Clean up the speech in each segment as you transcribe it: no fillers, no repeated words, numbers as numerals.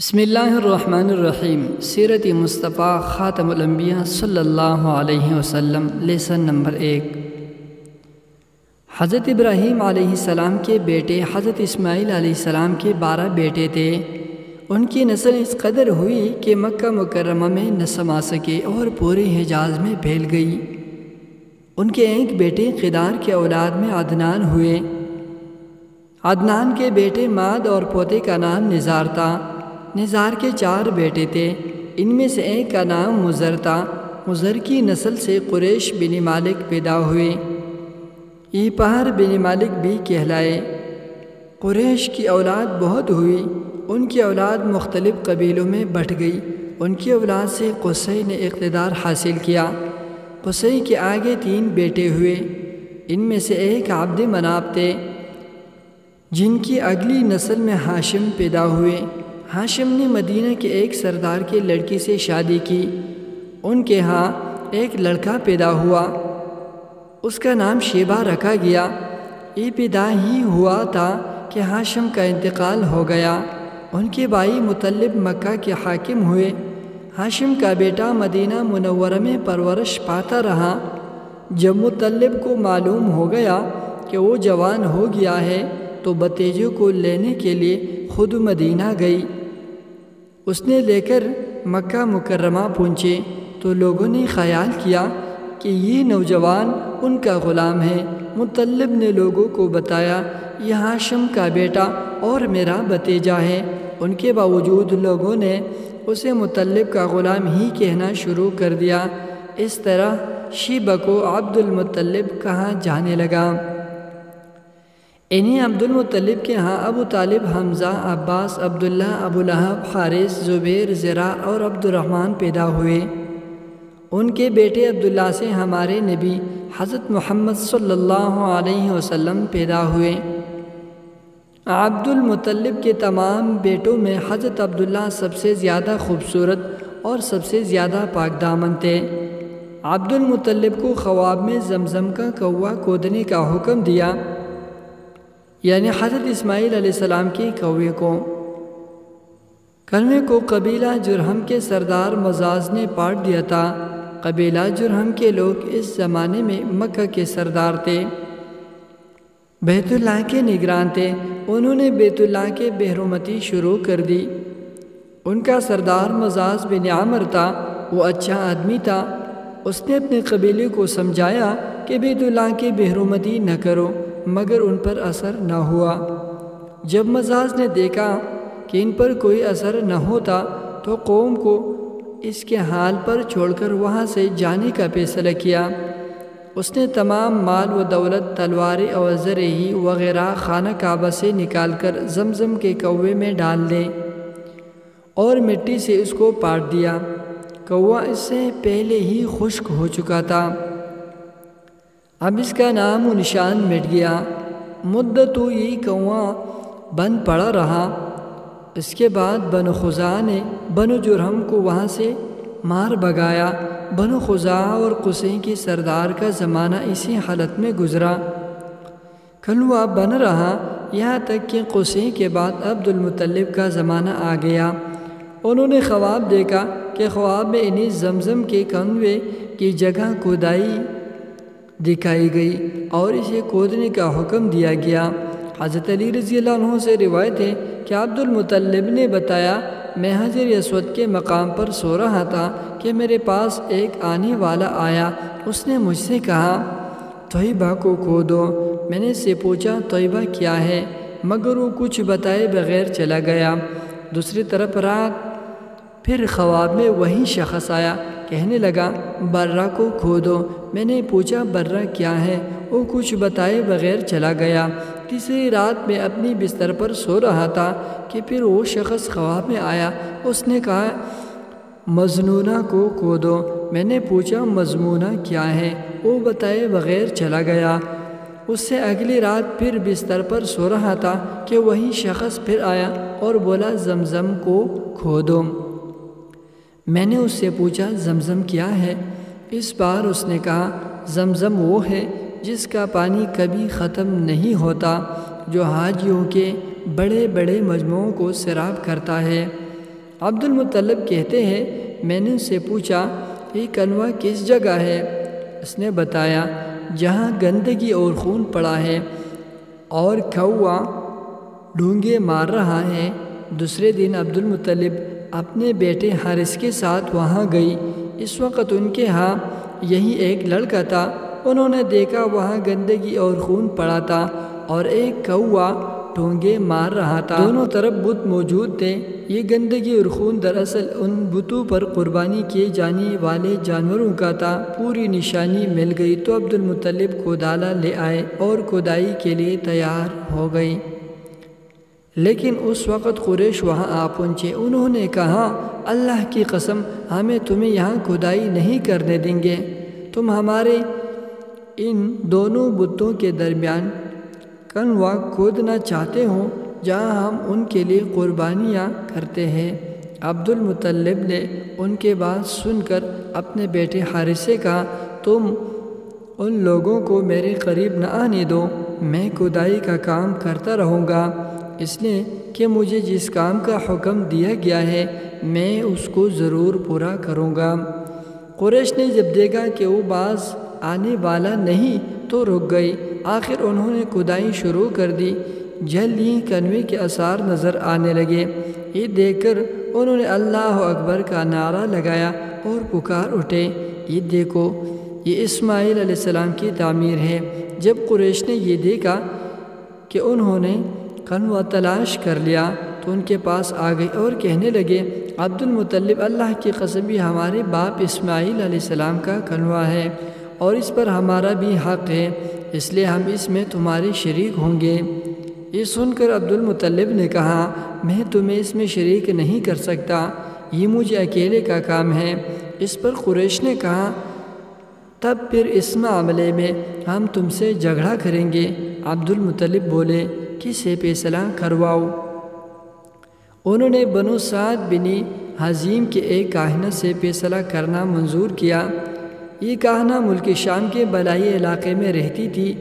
بسم اللہ الرحمن الرحیم۔ سیرت مصطفیٰ خاتم الانبیاء صلی اللہ علیہ وسلم، لیسن نمبر 1۔ حضرت ابراہیم علیہ السلام کے بیٹے حضرت اسماعیل علیہ السلام کے 12 بیٹے تھے۔ ان کی نسل اس قدر ہوئی کہ مکہ مکرمہ میں نہ سما سکے اور پورے حجاز میں پھیل گئی۔ ان کے ایک بیٹے قدار کے اولاد میں عدنان ہوئے۔ عدنان کے بیٹے ماد اور پوتے کا نام نزار تھا۔ نزار کے 4 بیٹے تھے، ان میں سے ایک کا نام مضر تھا۔ مضر کی نسل سے قریش بن مالک پیدا ہوئے، یہ پہر بن مالک بھی کہلائے۔ قریش کی اولاد بہت ہوئی، ان کی اولاد مختلف قبیلوں میں بٹ گئی۔ ان کی اولاد سے قصی نے اقتدار حاصل کیا۔ قصی کے آگے 3 بیٹے ہوئے، ان میں سے ایک عبد مناف تھے، جن کی اگلی نسل میں ہاشم پیدا ہوئے۔ ہاشم نے مدینہ کے ایک سردار کی لڑکی سے شادی کی۔ ان کے ہاں ایک لڑکا پیدا ہوا، اس کا نام شیبہ رکھا گیا۔ یہ پیدا ہی ہوا تھا کہ ہاشم کا انتقال ہو گیا۔ ان کے بھائی مطلب مکہ کے حاکم ہوئے۔ ہاشم کا بیٹا مدینہ منورہ میں پرورش پاتا رہا۔ جب مطلب کو معلوم ہو گیا کہ وہ جوان ہو گیا ہے تو بھتیجے کو لینے کے لیے خود مدینہ گئی۔ اس نے لے کر مکہ مکرمہ پہنچے تو لوگوں نے خیال کیا کہ یہ نوجوان ان کا غلام ہے۔ مطلب نے لوگوں کو بتایا یہ ہاشم کا بیٹا اور میرا بھتیجا ہے۔ ان کے باوجود لوگوں نے اسے مطلب کا غلام ہی کہنا شروع کر دیا۔ اس طرح شیبہ کو عبد المطلب کہا جانے لگا۔ انہیں عبد المطلب کے ہاں ابو طالب، حمزہ، عباس، عبداللہ، ابو لہب، حارث، زبیر، زرع اور عبد الرحمن پیدا ہوئے۔ ان کے بیٹے عبداللہ سے ہمارے نبی حضرت محمد صلی اللہ علیہ وسلم پیدا ہوئے۔ عبد المطلب کے تمام بیٹوں میں حضرت عبداللہ سب سے زیادہ خوبصورت اور سب سے زیادہ پاک دامن تھے۔ عبد المطلب کو خواب میں زمزم کا کوہ کودنے کا حکم دیا، یعنی حضرت اسماعیل علیہ السلام کے کوے کو۔ کنویں کو قبیلہ جرہم کے سردار مزاز نے پاٹ دیا تھا۔ قبیلہ جرہم کے لوگ اس زمانے میں مکہ کے سردار تھے، بیت اللہ کے نگران تھے۔ انہوں نے بیت اللہ کے بحرمتی شروع کر دی۔ ان کا سردار مزاز بن عمر تھا، وہ اچھا آدمی تھا۔ اس نے اپنے قبیلے کو سمجھایا کہ بیت اللہ کی بحرمتی نہ کرو، مگر ان پر اثر نہ ہوا۔ جب مزاز نے دیکھا کہ ان پر کوئی اثر نہ ہوتا تو قوم کو اس کے حال پر چھوڑ کر وہاں سے جانے کا فیصلہ کیا۔ اس نے تمام مال و دولت، تلواریں اور زرعی وغیرہ خانہ کعبہ سے نکال کر زمزم کے کوے میں ڈال دے اور مٹی سے اس کو پاٹ دیا۔ کوہ اس سے پہلے ہی خشک ہو چکا تھا، اب اس کا نام و نشان مٹ گیا۔ مدت تو یہ کنواں بند پڑا رہا۔ اس کے بعد بنو خزاعہ نے بنو جرہم کو وہاں سے مار بھگایا۔ بنو خزاعہ اور قصی کے سردار کا زمانہ اسی حالت میں گزرا، کنواں بن رہا، یہاں تک کہ قصی کے بعد عبد المطلب کا زمانہ آ گیا۔ انہوں نے خواب دیکھا کہ خواب میں انہیں زمزم کے کنویں کی جگہ کھدائی دکھائی گئی اور اسے کھودنے کا حکم دیا گیا۔ حضرت علی رضی اللہ عنہ سے روایت ہے کہ عبد المطلب نے بتایا، میں حجر اسود کے مقام پر سو رہا تھا کہ میرے پاس ایک آنے والا آیا۔ اس نے مجھ سے کہا طیبہ کو کھودو۔ میں نے اس سے پوچھا طیبہ کیا ہے، مگر وہ کچھ بتائے بغیر چلا گیا۔ دوسری طرف رات پھر خواب میں وہی شخص آیا، کہنے لگا برہ کو کھودو۔ میں نے پوچھا برہ کیا ہے، وہ کچھ بتائے بغیر چلا گیا۔ تیسری رات میں اپنی بستر پر سو رہا تھا کہ پھر وہ شخص خواب میں آیا۔ اس نے کہا مظنونہ کو کھودو۔ میں نے پوچھا مضمونہ کیا ہے، وہ بتائے بغیر چلا گیا۔ اس سے اگلی رات پھر بستر پر سو رہا تھا کہ وہی شخص پھر آیا اور بولا زمزم کو کھودو۔ میں نے اس سے پوچھا زمزم کیا ہے، اس بار اس نے کہا زمزم وہ ہے جس کا پانی کبھی ختم نہیں ہوتا، جو حاجیوں کے بڑے بڑے مجموعوں کو سیراب کرتا ہے۔ عبد المطلب کہتے ہیں میں نے اس سے پوچھا یہ کنواں کس جگہ ہے؟ اس نے بتایا جہاں گندگی اور خون پڑا ہے اور کوا ڈونگے مار رہا ہے۔ دوسرے دن عبد المطلب اپنے بیٹے حارث کے ساتھ وہاں گئی۔ اس وقت ان کے ہاں یہی ایک لڑکا تھا۔ انہوں نے دیکھا وہاں گندگی اور خون پڑا تھا اور ایک کوا ڈونگے مار رہا تھا۔ دونوں طرف بت موجود تھے۔ یہ گندگی اور خون دراصل ان بتوں پر قربانی کیے جانے والے جانوروں کا تھا۔ پوری نشانی مل گئی تو عبد المطلب کودالا لے آئے اور کھدائی کے لیے تیار ہو گئی۔ لیکن اس وقت قریش وہاں آ پہنچے۔ انہوں نے کہا اللہ کی قسم ہمیں تمہیں یہاں کھدائی نہیں کرنے دیں گے۔ تم ہمارے ان دونوں بتوں کے درمیان کنواں کھودنا چاہتے ہو جہاں ہم ان کے لیے قربانیاں کرتے ہیں۔ عبد المطلب نے ان کے بات سن کر اپنے بیٹے حارث سے کہا تم ان لوگوں کو میرے قریب نہ آنے دو، میں کھدائی کا کام کرتا رہوں گا، اس لیے کہ مجھے جس کام کا حکم دیا گیا ہے میں اس کو ضرور پورا کروں گا۔ قریش نے جب دیکھا کہ وہ باز آنے والا نہیں تو رک گئی۔ آخر انہوں نے کھدائی شروع کر دی۔ جلد ہی کنویں کے آثار نظر آنے لگے۔ یہ دیکھ کر انہوں نے اللہ اکبر کا نعرہ لگایا اور پکار اٹھے یہ دیکھو یہ اسماعیل علیہ السلام کی تعمیر ہے۔ جب قریش نے یہ دیکھا کہ انہوں نے کنواں تلاش کر لیا تو ان کے پاس آ گئی اور کہنے لگے عبد المطلب اللہ کی قسم یہ ہمارے باپ اسماعیل علیہ السلام کا کنواں ہے اور اس پر ہمارا بھی حق ہے، اس لیے ہم اس میں تمہارے شریک ہوں گے۔ یہ سن کر عبد المطلب نے کہا میں تمہیں اس میں شریک نہیں کر سکتا، یہ مجھے اکیلے کا کام ہے۔ اس پر قریش نے کہا تب پھر اس معاملے میں ہم تم سے جھگڑا کریں گے۔ عبد المطلب بولے کسے فیصلہ کرواؤ؟ انہوں نے بنو سعد بن حزیم کے ایک کاہنہ سے فیصلہ کرنا منظور کیا۔ یہ کاہنہ ملک شام کے بالائی علاقے میں رہتی تھی۔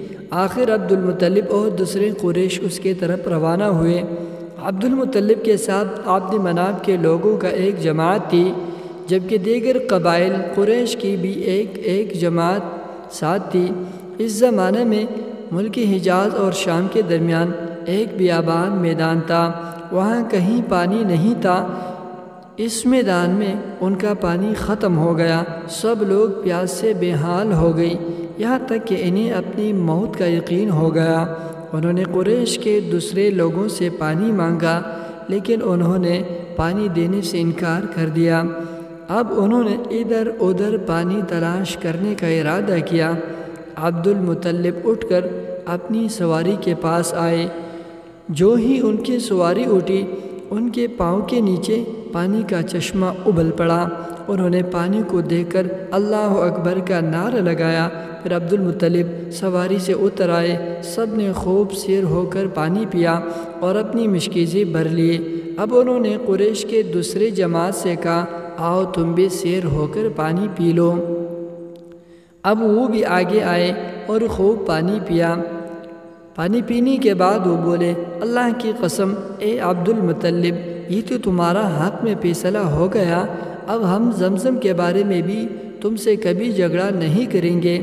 آخر عبد المطلب اور دوسرے قریش اس کے طرف روانہ ہوئے۔ عبد المطلب کے ساتھ عبد مناف کے لوگوں کا ایک جماعت تھی، جبکہ دیگر قبائل قریش کی بھی ایک جماعت ساتھ تھی۔ اس زمانے میں ملک حجاز اور شام کے درمیان ایک بیابان میدان تھا، وہاں کہیں پانی نہیں تھا۔ اس میدان میں ان کا پانی ختم ہو گیا، سب لوگ پیاس سے بے حال ہو گئی، یہاں تک کہ انہیں اپنی موت کا یقین ہو گیا۔ انہوں نے قریش کے دوسرے لوگوں سے پانی مانگا لیکن انہوں نے پانی دینے سے انکار کر دیا۔ اب انہوں نے ادھر ادھر پانی تلاش کرنے کا ارادہ کیا۔ عبد المطلب اٹھ کر اپنی سواری کے پاس آئے۔ جو ہی ان کی سواری اٹھی ان کے پاؤں کے نیچے پانی کا چشمہ ابل پڑا۔ انہوں نے پانی کو دیکھ کر اللہ اکبر کا نعرہ لگایا۔ پھر عبد المطلب سواری سے اتر آئے، سب نے خوب سیر ہو کر پانی پیا اور اپنی مشکیزیں بھر لیے۔ اب انہوں نے قریش کے دوسرے جماعت سے کہا آؤ تم بھی سیر ہو کر پانی پی لو۔ اب وہ بھی آگے آئے اور خوب پانی پیا۔ پانی پینے کے بعد وہ بولے اللہ کی قسم اے عبد المطلب یہ تو تمہارا حق میں فیصلہ ہو گیا، اب ہم زمزم کے بارے میں بھی تم سے کبھی جھگڑا نہیں کریں گے۔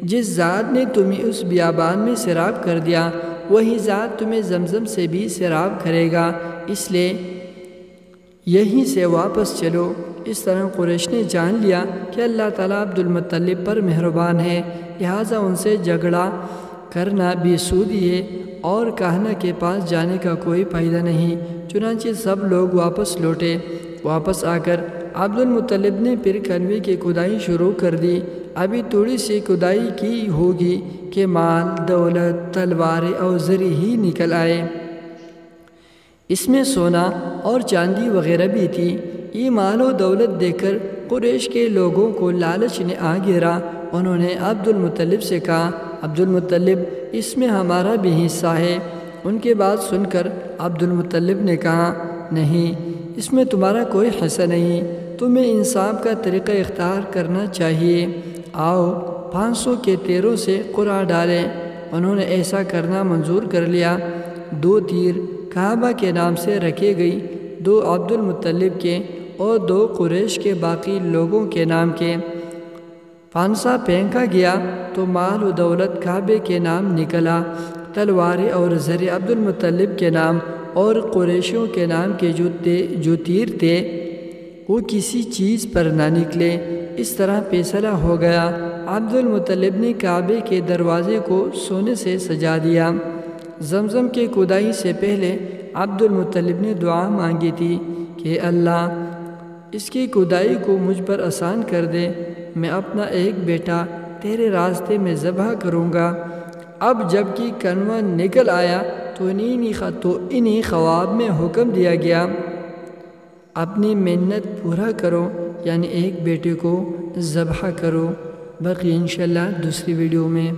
جس ذات نے تمہیں اس بیابان میں سیراب کر دیا وہی ذات تمہیں زمزم سے بھی سیراب کرے گا، اس لیے یہیں سے واپس چلو۔ اس طرح قریش نے جان لیا کہ اللہ تعالیٰ عبد المطلب پر مہربان ہے، لہٰذا ان سے جھگڑا کرنا بے سودی ہے اور کاہنہ کے پاس جانے کا کوئی فائدہ نہیں۔ چنانچہ سب لوگ واپس لوٹے۔ واپس آ کر عبد المطلب نے پھر کنویں کی کھدائی شروع کر دی۔ ابھی تھوڑی سی کھدائی کی ہوگی کہ مال، دولت، تلواریں اور زری ہی نکل آئے۔ اس میں سونا اور چاندی وغیرہ بھی تھی۔ یہ مال و دولت دیکھ کر قریش کے لوگوں کو لالچ نے آ گھیرا۔ انہوں نے عبد المطلب سے کہا عبد المطلب اس میں ہمارا بھی حصہ ہے۔ ان کی بات سن کر عبد المطلب نے کہا نہیں، اس میں تمہارا کوئی حصہ نہیں، تمہیں انصاف کا طریقہ اختیار کرنا چاہیے۔ آؤ 500 کے تیروں سے قرعہ ڈالیں۔ انہوں نے ایسا کرنا منظور کر لیا۔ 2 تیر کعبہ کے نام سے رکھے گئی، 2 عبد المطلب کے اور 2 قریش کے باقی لوگوں کے نام کے۔ پھانسا پھینکا گیا تو مال و دولت کعبے کے نام نکلا، تلواریں اور زر عبد المطلب کے نام اور قریشیوں کے نام کے جو تیر تھے وہ کسی چیز پر نہ نکلے۔ اس طرح فیصلہ ہو گیا۔ عبد المطلب نے کعبے کے دروازے کو سونے سے سجا دیا۔ زمزم کے کھدائی سے پہلے عبد المطلب نے دعا مانگی تھی کہ اللہ اس کی کھدائی کو مجھ پر آسان کر دے، میں اپنا ایک بیٹا تیرے راستے میں ذبح کروں گا۔ اب جب کہ کنواں نکل آیا تو انہی خواب میں حکم دیا گیا اپنی منت پورا کرو، یعنی ایک بیٹے کو ذبح کرو۔ باقی انشاءاللہ دوسری ویڈیو میں۔